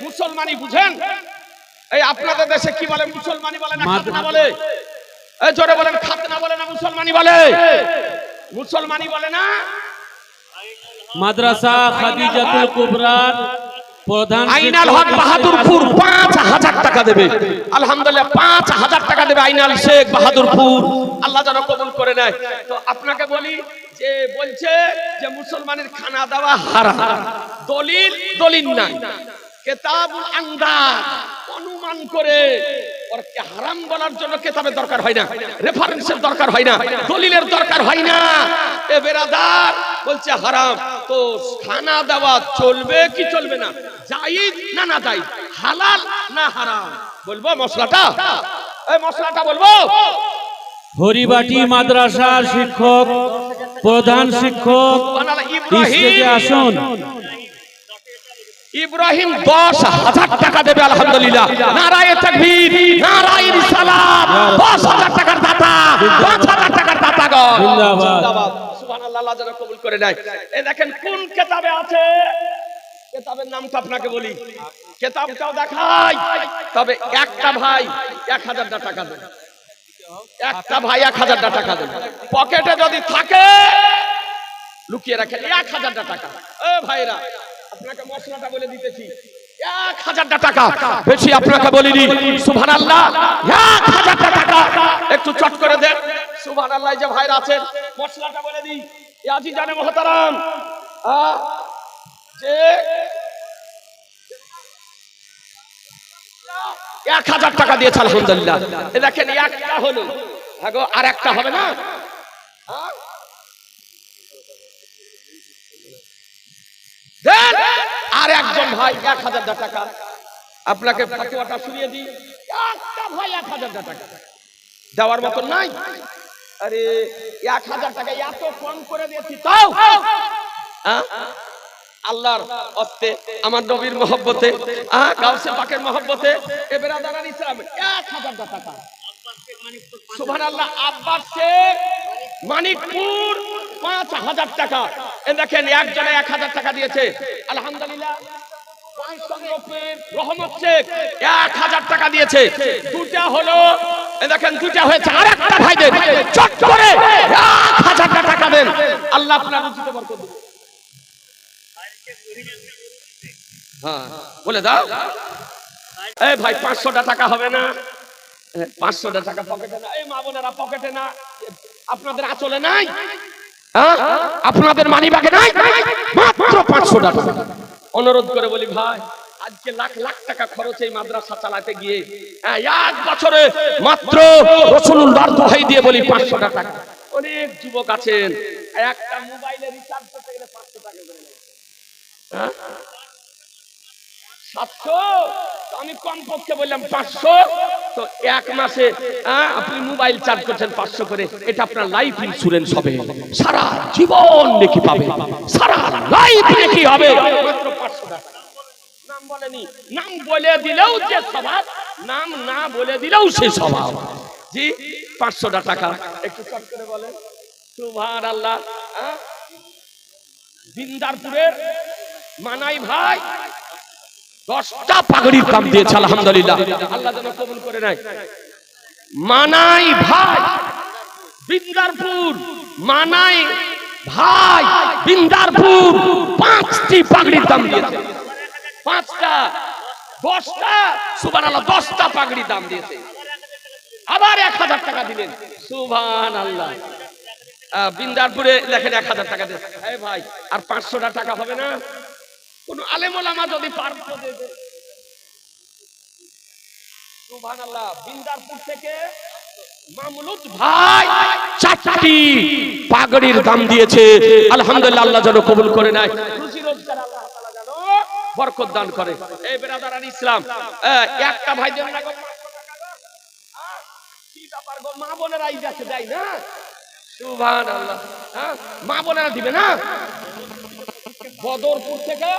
মুসলমানি বুঝেন? এই আপনাদের দেশে কি বলে? মুসলমানি বলে না খাতনা বলে? এই জোরে বলেন, খাতনা বলে না মুসলমানি বলে? মুসলমানি বলে না? মাদ্রাসা খাদিজাতুল কুবরার প্রধান আইনাল হক বাহাদুরপুর 5000 টাকা দেবে। আলহামদুলিল্লাহ 5000 টাকা দেবে আইনাল শেখ বাহাদুরপুর। আল্লাহ যেন কবুল করে নেয়। তো আপনাকে বলি যে বলছে যে মুসলমানের খানা দেওয়া হারাম, দলিল নাই, কিতাবুল আন্দাজ অনুমান করে। ওর কি হারাম বলার জন্য কিতাবের দরকার হয় না, রেফারেন্সের দরকার হয় না, দলিলের দরকার হয় না। এ বেরাদার বলছে হারাম, তো খানা দেওয়া চলবে কি চলবে না? জায়েজ না না জায়েজ? হালাল না হারাম? বলবো মশলাটা, এই মশলাটা বলবো। হরিবাটি মাদ্রাসার শিক্ষক, প্রধান শিক্ষক স্টেজে আসুন। ইব্রাহিম 10,000 টাকা দেবে। আলহামদুলিল্লাহ, নারায়ে তাকবীর, নারায়ে রিসালাত। 10,000 টাকার দাতা, 5,000 টাকার দাতা গো জিন্দাবাদ। সুবহানাল্লাহ, আল্লাহ যেন কবুল করে নেয়। এই দেখেন কোন কিতাবে আছে, কিতাবের নামটা আপনাকে বলি, কিতাবটাও দেখাই। তবে একটা ভাই 1000 টাকা দেবে, একটা ভাই 1000 টাকা দেবে। পকেটে যদি থাকে লুকিয়ে রাখেন 1000 টাকা। এ ভাইরা, আপনাকে মশলাটা বলে দিতেছি, 1000 টাকা, বেশি আপনাকে বলিনি। সুবহানাল্লাহ, 1000 টাকা। একটু চট করে দেন সুবহানাল্লাহ। যে ভাইরা আছেন, মশলাটা বলে দিই। আজি জানে মুহতারাম, যে 1000 টাকা দিয়েছে। আলহামদুলিল্লাহ, এ দেখেন একটা হলো, আগো আর একটা হবে না? দেন আর একজন ভাই 1000 টাকা। আপনাকে ফতোয়াটা শুনিয়ে দিই, একটা ভাই 1000 টাকা দেওয়ার মতন নাই। আরে 1000 টাকা এত কম করে দিয়েছি, তাও আল্লাহর অস্তে, আমার নবীর মহব্বতে, গাউসে পাকের মহব্বতে, এ বেরাদারান ইসলাম 1000 টাকা। সুবহানাল্লাহ। আব্বাস শেখ মানিকপুর 5000 টাকা। এ দেখেন একজনে 1000 টাকা দিয়েছে। আলহামদুলিল্লাহ। রহমত শেখ 1000 টাকা দিয়েছে। দুটা হলো, এ দেখেন দুটা হয়েছে। আরেকটা ভাই দেন, চট করে 1000 টাকা দেন। আল্লাহ আপনার রুজিতে বরকত দিন। হ্যাঁ বলে দাও। এই ভাই 500 টাকা হবে না? 500 টাকা পকেটে না? এই মা বোনেরা পকেটে না? আপনাদের আঁচলে নাই? আপনাদের মানিব্যাগে নাই? মাত্র 500 টাকা। অনুরোধ করে বলি ভাই, আজকে লাখ লাখ টাকা খরচ এই মাদ্রাসা চালাতে গিয়ে, এক বছরে মাত্র রাসূলুল্লাহর দোহাই দিয়ে বলি 500 টাকা। অনেক যুবক আছেন, একটা মোবাইলে রিচার্জ করতে গেলে 500 টাকা করে লাগে। 700, আমি কমপক্ষে বললাম 500। তো এক মাসে আপনি মোবাইল চার্জ করছেন 500 করে, এটা আপনার লাইফ ইন্স্যুরেন্স হবে, সারা জীবন নাকি পাবে, সারা লাইফ নাকি হবে। মাত্র 500 টাকা। নাম বলেনি, নাম বলে দিলেও যে স্বভাব, নাম না বলে দিলেও সে স্বভাব। জি 500 টাকা। একটু চট করে বলেন সুবহানাল্লাহ। দিনদারপুরের মানাই ভাই 10টা পাগড়ির দাম দিয়েছে। আলহামদুলিল্লাহ, আল্লাহ যেন কবুল করে নেয়। মানাই ভাই বিন্দারপুর, মানাই ভাই বিন্দারপুর 5টি পাগড়ির দাম দিয়েছে। 5টা, 10টা, সুবহানাল্লাহ, 10টা পাগড়ির দাম দিয়েছে। আবার 1000 টাকা দিলেন। সুবহানাল্লাহ। বিন্দারপুরে দেখেন 1000 টাকা দিয়েছে। এই ভাই আর 500 টাকা হবে না? কোন আলেম ওলামা যদি পারত দেবে। সুবহানাল্লাহ। বিন্দারপুর থেকে মামলুদ ভাই 4টি পাগড়ির দাম দিয়েছে। আলহামদুলিল্লাহ, আল্লাহ যেন কবুল করে নেয়। রুজি রোজগার আল্লাহ তাআলা যেন বরকত দান করে। এই বেরাদারান ইসলাম, একটা ভাই দেন না গো 500 টাকা গো। কি ব্যাপার গো, মা বোনেরাই যাচ্ছে দেয় না? সুবহানাল্লাহ। মা বোনেরা দিবে না? বদরপুর থেকে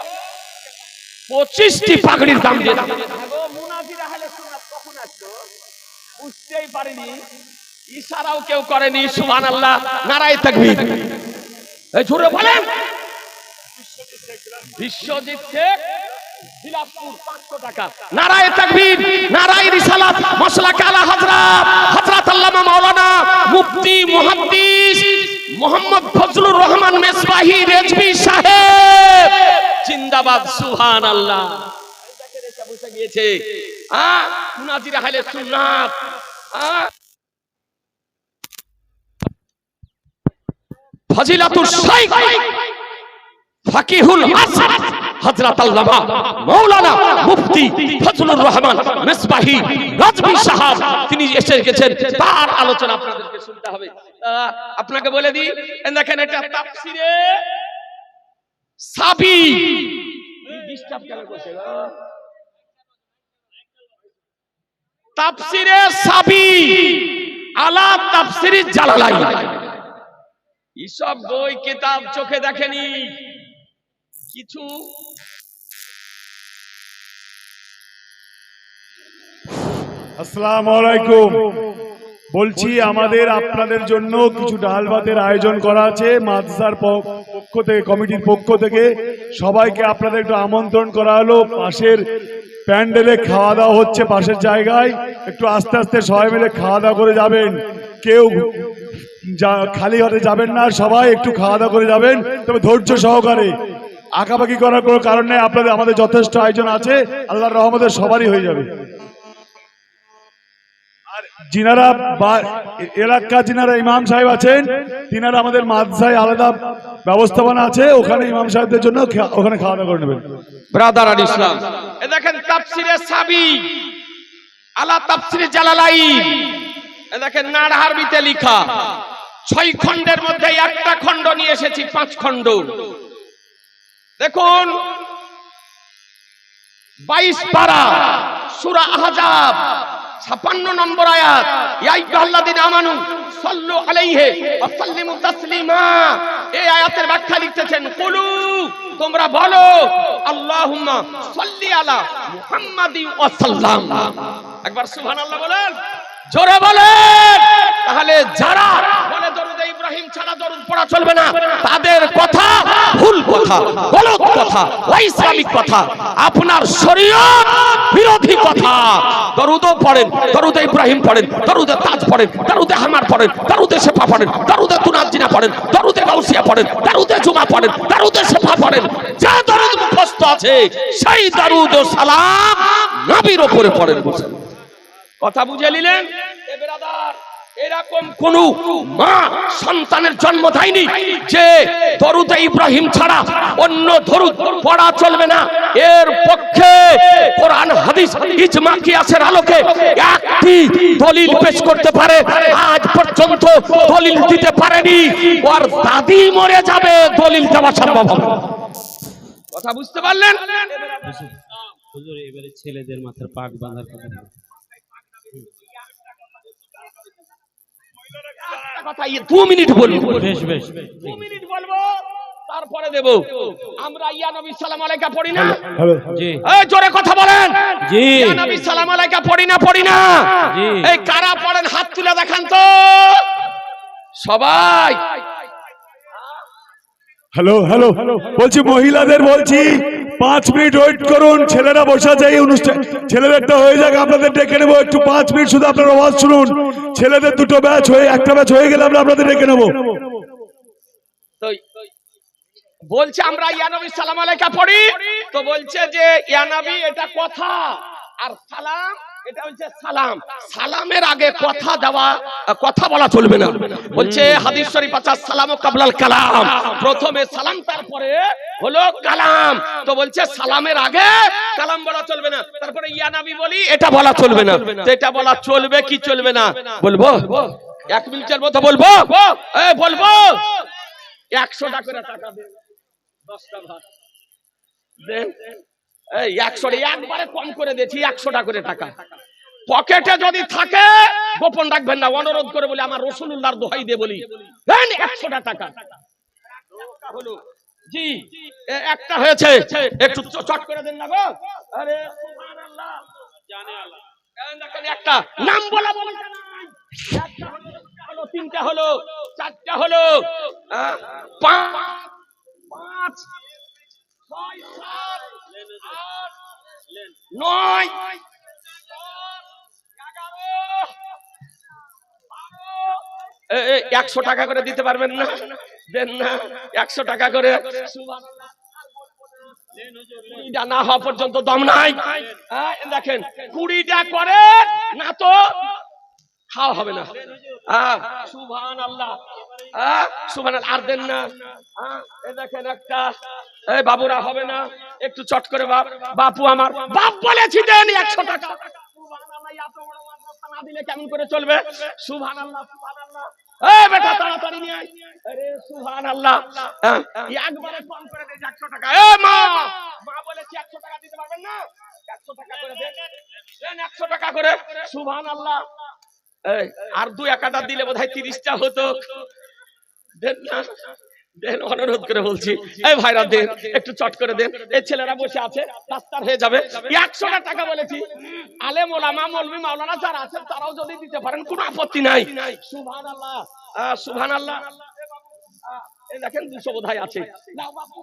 25টি পাগড়ির দাম দিয়ে মুনাফির আহলে সুন্নাত কখন আসলো বুঝতেই পারিনি, ইশারাও কেউ করেনি। সুবহানাল্লাহ, নারায়ে তাকবীর। এই জোরে বলেন। বিশ্বজিৎ শেখ বিলাসপুর 500 টাকা। নারায়ে তাকবীর, নারায়ে রিসালাত, মাসলাকে আলা হযরত আল্লামা মাওলানা মুফতি মুহাদ্দিস মোহাম্মদ ফজলুর রহমান মেসবাহি রেজভী সাহেব জিন্দাবাদ, সুবহানাল্লাহ। দেখেন এটা বসে গিয়েছে, মুনাজির আহলে সুন্নাত, ফজিলাতুল শাইখ ফাকিহুল আসর হযরত আল্লামা মাওলানা মুফতি ফজলুর রহমান মেসবাহি রেজভী সাহেব তিনি এসে গেছেন, তার আলোচনা আপনাদেরকে শুনতে হবে। আপনাকে বলে দিই, দেখেন এটা তাফসিরে সাবি, ডিস্টার্ব কেন করছে, তাফসিরে সাবি আলা তাফসিরি জালালাইন। এইসব বই কিতাব চোখে দেখেনি কিছু। আসসালামু আলাইকুম। বলছি আমাদের আপনাদের জন্য কিছু ডাল ভাতের আয়োজন করা আছে মাদ্রাসার পক্ষ থেকে, কমিটির পক্ষ থেকে সবাইকে আপনাদের একটু আমন্ত্রণ করা হলো। পাশের প্যান্ডেলে খাওয়া দাওয়া হচ্ছে, পাশের জায়গায় একটু আস্তে আস্তে সবাই মিলে খাওয়া দাওয়া করে যাবেন। কেউ খালি হাতে যাবেন না, সবাই একটু খাওয়া দাওয়া করে যাবেন, তবে ধৈর্য সহকারে। আঁকাবাকি করার কোনো কারণ নেই, আপনাদের আমাদের যথেষ্ট আয়োজন আছে, আল্লাহর রহমতে সবারই হয়ে যাবে। আর যিনারা এলাকা যিনারা ইমাম সাহেব আছেন, তিনারা আমাদের মাদ্রাসায় আলাদা ব্যবস্থাপনা আছে, ওখানে ইমাম সাহেবদের জন্য ওখানে খাওয়া দাওয়া করে নেবেন। ব্রাদার আল ইসলাম, এ দেখেন তাফসিরে সাবি আলা তাফসিরে জালালাইন, এ দেখেন নাড়হারবিতে লেখা 6 খণ্ডের মধ্যে একটা খণ্ড নিয়ে এসেছি, 5 খণ্ড। দেখুন 22 পারা সূরা আহজাব 56 নম্বর আয়াত, ইয়া আইয়ুহাল্লাযীনা আমানু সাল্লু আলাইহি ওয়া সাল্লিমু তাসলিমা। এই আয়াতের ব্যাখ্যা লিখতেছেন, কুলু তোমরা বলো, আল্লাহুম্মা সাল্লি আলা মুহাম্মাদি ওয়া সাল্লাম। একবার সুবহানাল্লাহ বলেন, জোরে বলেন। তাহলে যারা বলে দরুদ ইব্রাহিম ছাড়া দরুদ পড়া চলবে না, তাদের কথা ভুল কথা, গলত কথা, ইসলামিক কথা, আপনার শরীয়ত বিরোধী কথা। দরুদও পড়েন, দরুদে ইব্রাহিম পড়েন, দরুদে তাজ পড়েন, দরুদে হামার পড়েন, দরুদে শেফা পড়েন, দরুদে তুনাজ্জিনা পড়েন, দরুদে গাউসিয়া পড়েন, দরুদে জুমা পড়েন, দরুদে শেফা পড়েন। যা দরুদ মুখস্থ আছে সেই দরুদ ও সালাম নবীর উপরে পড়েন। কথা বুঝে নিলেন? এ ব্রাদার, এরকম কোন মা সন্তানের জন্ম দেয়নি যে দরুদে ইব্রাহিম ছাড়া অন্য দরুদ পড়া চলবে না। এর পক্ষে কোরআন হাদিস ইজমা কিয়াসের আলোকে একটি দলিল পেশ করতে পারে, আজ পর্যন্ত দলিল দিতে পারেনি। ওর দাদি মরে যাবে, দলিল দেওয়া সম্ভব হবে। কথা বুঝতে পারলেন? হুজুর এবারে ছেলেদের মাথার পাক বাঁধার কথা, কথা 2 মিনিট বলবো, বেশ বেশ 2 মিনিট বলবো, তারপরে দেব। আমরা ইয়া নবী সালাম আলাইকা পড়ি না? জি। এই জোরে কথা বলেন। জি। ইয়া নবী সালাম আলাইকা পড়ি না? পড়ি না। জি। এই কারা পড়েন হাত তুলে দেখান তো সবাই। হ্যালো হ্যালো, বলছি মহিলাদের বলছি 5 মিনিট ওয়েট করুন, ছেলেরা বসা যায় অনুষ্ঠান, ছেলেদেরটা হয়ে যাক, আপনাদের ডেকে নেবো। একটু 5 মিনিট শুধু আপনার আওয়াজ শুনুন। ছেলেদের দুটো ব্যাচ হয়ে, একটা ব্যাচ হয়ে গেলে আমরা আপনাদের ডেকে নেবো। তো বলছে আমরা ইয়া নবী সালাম আলাইকা পড়ি, তো বলছে যে ইয়া নবী এটা কথা, আর সালাম এটা হচ্ছে সালাম। সালামের আগে কথা দেওয়া, কথা বলা চলবে না। বলছে হাদিস শরীফ আছে সালামু কাবলাল কালাম, প্রথমে সালাম তারপরে হলো কালাম। তো বলছে সালামের আগে কালাম বলা চলবে না, তারপরে ইয়া নবী বলি এটা বলা চলবে না। তো এটা বলা চলবে কি চলবে না বলবো? 1 মিনিটের মধ্যে বলবো, এই বলবো। 100 টাকা করে টাকা দেন, 10টা ভাত দেন। এই 100 একবারে কম করে দিয়েছি, 100 টাকা করে টাকা। পকেটে যদি থাকে গোপন রাখবেন না, অনুরোধ করে বলি, আমার রাসূলুল্লাহর দোহাই দিয়ে বলি, দেন 100 টাকা। হলো জি, একটা হয়েছে, একটু চট করে দেন না গো। আরে সুবহানাল্লাহ, জানে আল্লাহ। দেখেন একটা নাম বলা বলতে নাই, একটা হলো, 3টা হলো, 4টা হলো, 5 5 6 7 8 9 100 টাকা করে দিতে পারবেন না? দেন না, 100 টাকা করে। কুড়িটা না হওয়া পর্যন্ত দম নাই। দেখেন 20টা করে না তো খাওয়া হবে না। সুবহানাল্লাহ, সুবহানাল্লাহ। আর দেন না। দেখেন একটা, বাবুরা হবে না, একটু চট করে বাপু আমার বাপ বলেছি দেন 100 টাকা। সুবহানাল্লাহ, এত বড় মাদ্রাসা না দিলে কেমন করে চলবে? সুবহানাল্লাহ, সুবহানাল্লাহ। বেটা তাড়াতাড়ি নিয়ে আয়। আরে সুবহানাল্লাহ, একবারে কম করে দে 100 টাকা। মা বলেছি 100 টাকা দিতে পারবেন না? 100 টাকা করে দেন, 100 টাকা করে। সুবহানাল্লাহ। আর 2-1টা দিলে বোধহয় 30টা হতো। দেন না, দেন, অনুরোধ করে বলছি। এই ভাইরা দেন, একটু চট করে দেন। এই ছেলেরা বসে আছে, রাস্তার হয়ে যাবে। 100 টাকা বলেছি। আলেম ওলামা মৌলভী মাওলানা যারা আছেন তারাও যদি দিতে পারেন কোনো আপত্তি নাই। সুবহানাল্লাহ, সুবহানাল্লাহ। এই দেখেন 200 বোধহয় আছে। নাও বাপু।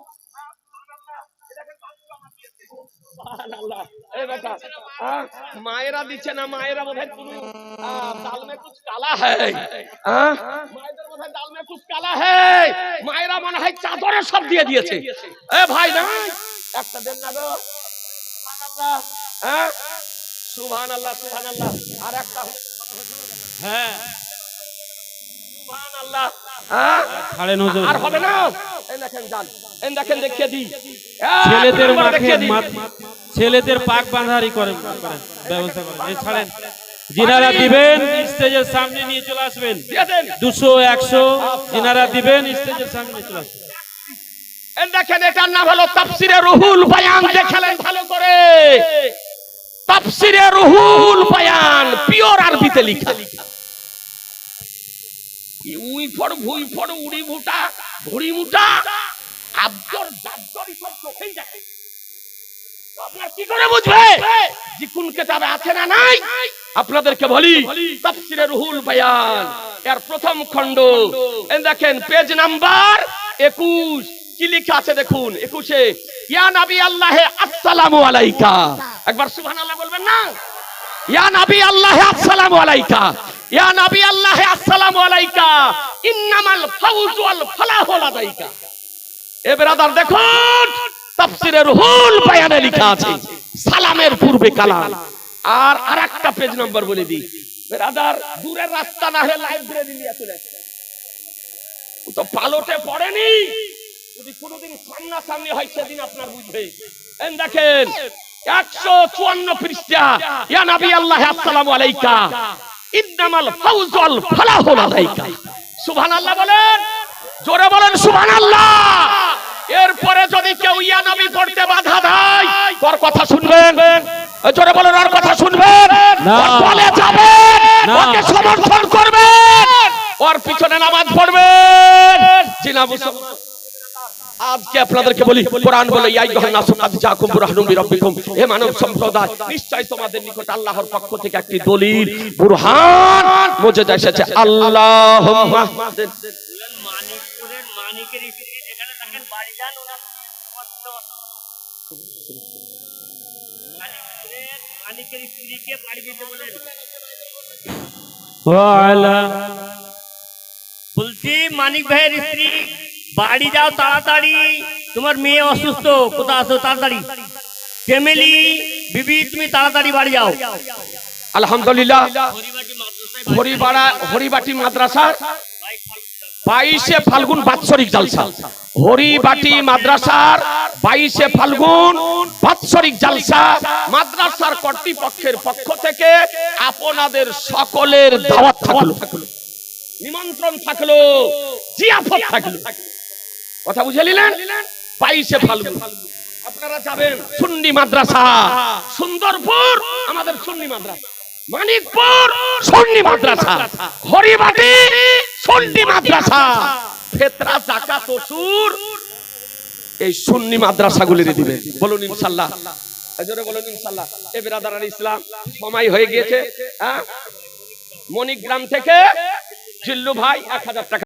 সুবহানাল্লাহ। এই বেটা মায়েরা দিচ্ছে না, মায়েরা বোধহয় কোনো দাল মে কুছ কালা হ্যায়। মায়েদের বোধহয় দাল মে কুছ কালা হ্যায়। মায়েরা মনে হয় চাদরে সব দিয়ে দিয়েছে। ভাই না, একটা দেন না গো। সুবহানাল্লাহ, সুবহানাল্লাহ, সুবহানাল্লাহ। আর একটা, হ্যাঁ সুবহানাল্লাহ। ছাড়েন হুজুর। আর হবে না। এই দেখেন যান, এই দেখেন দেখিয়ে দিই। ছেলেদের মাঠে দেখিয়ে দিই। ছেলেদের পাক বাঁধারি করেন, ব্যবস্থা করেন। এই ছাড়েন, যিনারা দিবেন স্টেজের সামনে নিয়ে চলে আসবেন। 200 100 যিনারা দিবেন স্টেজের সামনে চলে আসবেন। দেখেন এটার নাম হলো তাফসিরে রুহুল বায়ান। দেখলেন ভালো করে, তাফসিরে রুহুল বায়ান, পিওর আরবিতে লেখা। উই ফড় ভুই ফড় উড়ি ভুটা ভুড়ি মুটা আব্দর জাব্দর সব চোখেই দেখে। আপনার কি করে বুঝবে যে কোন কিতাবে আছে না নাই? আপনাদেরকে বলি, তাফসিরে রুহুল বায়ান এর প্রথম খণ্ড। দেখেন পেজ নাম্বার 21, কি লেখা আছে দেখুন। 21-এ ইয়া নবী আল্লাহ আসসালামু আলাইকা। একবার সুবহানাল্লাহ বলবেন না? ইয়া নবী আল্লাহ আসসালামু আলাইকা, ইয়া নবী আল্লাহ আসসালামু আলাইকা, ইন্নামাল ফাউজু ওয়াল ফালাহু লাদাইকা। এ ব্রাদার দেখুন, তাফসিরে রুহুল বায়ানে লেখা আছে সালামের পূর্বে কালাম। আর আরেকটা পেজ নাম্বার বলে দিই ব্রাদার, দূরের রাস্তা না হলে লাইব্রেরি নিয়ে চলে আসে। ও তো পালটে পড়েনি, যদি কোনোদিন সামনাসামনি হয় সেদিন আপনার বুঝবে। দেখেন 154 পৃষ্ঠা, ইয়া নবী আল্লাহ আসসালামু আলাইকা, ইন্নামাল ফাউজু ওয়াল ফালাহু লাদাইকা। সুবহানাল্লাহ বলেন, জোরে বলেন সুবহানাল্লাহ। এরপরে যদি কেউ ইয়া নবী পড়তে বাধা দেয়, তোর কথা শুনবেন? জোরে বলেন, ওর কথা শুনবেন? বলে যাবেন, ওকে সমর্থন করবেন, ওর পিছনে নামাজ পড়বেন। জিনা মুসলমান, আজকে আপনাদেরকে বলি, কোরআন বলে ইয়া আইয়ুহান নাসু কাদ জাআকুম বুরহানুম মির রাব্বিকুম। হে মানব সম্প্রদায়, নিশ্চয় তোমাদের নিকট আল্লাহর পক্ষ থেকে একটি দলিল, বুরহান, মুজিজা এসেছে। আল্লাহুম্মা মানিকপুরের মানিকের স্ত্রী যেখানে থাকেন বাড়ি যান, ওনার মানিকপুরের মানিকের স্ত্রীকে বাড়ি যেতে বলেন। বলছি মানিক ভাইয়ের স্ত্রী, বাড়ি যাও তাড়াতাড়ি, তোমার মেয়ে অসুস্থ, কোথায় আছো তাড়াতাড়ি। ফ্যামিলি বিবি, তুমি তাড়াতাড়ি বাড়ি যাও। আলহামদুলিল্লাহ, হরিবাটি মাদ্রাসা 22শে ফাল্গুন বাৎসরিক জালসা। হরিবাটি মাদ্রাসার 22শে ফাল্গুন বাৎসরিক জালসা। মাদ্রাসার কর্তৃপক্ষের পক্ষ থেকে আপনাদের সকলের দাওয়াত থাকলো, নিমন্ত্রণ থাকলো, জিয়াফত থাকলো। কথা বুঝে নিলেন? 22শে ফাল্গুন আপনারা যাবেন। সুন্নি মাদ্রাসা সুন্দরপুর, আমাদের সুন্নি মাদ্রাসা। মানিকপুর সুন্নি মাদ্রাসা, হরিবাটি সুন্নি মাদ্রাসা, ফেতরা জাকাত ওসুর, এই সুন্নি মাদ্রাসাগুলির দিবেন। বলুন ইনশাআল্লাহ, জোরে বলুন ইনশাআল্লাহ। এ ব্রাদার ইসলাম, সময় হয়ে গিয়েছে। মণিগ্রাম থেকে জিল্লু ভাই 1000 টাকা।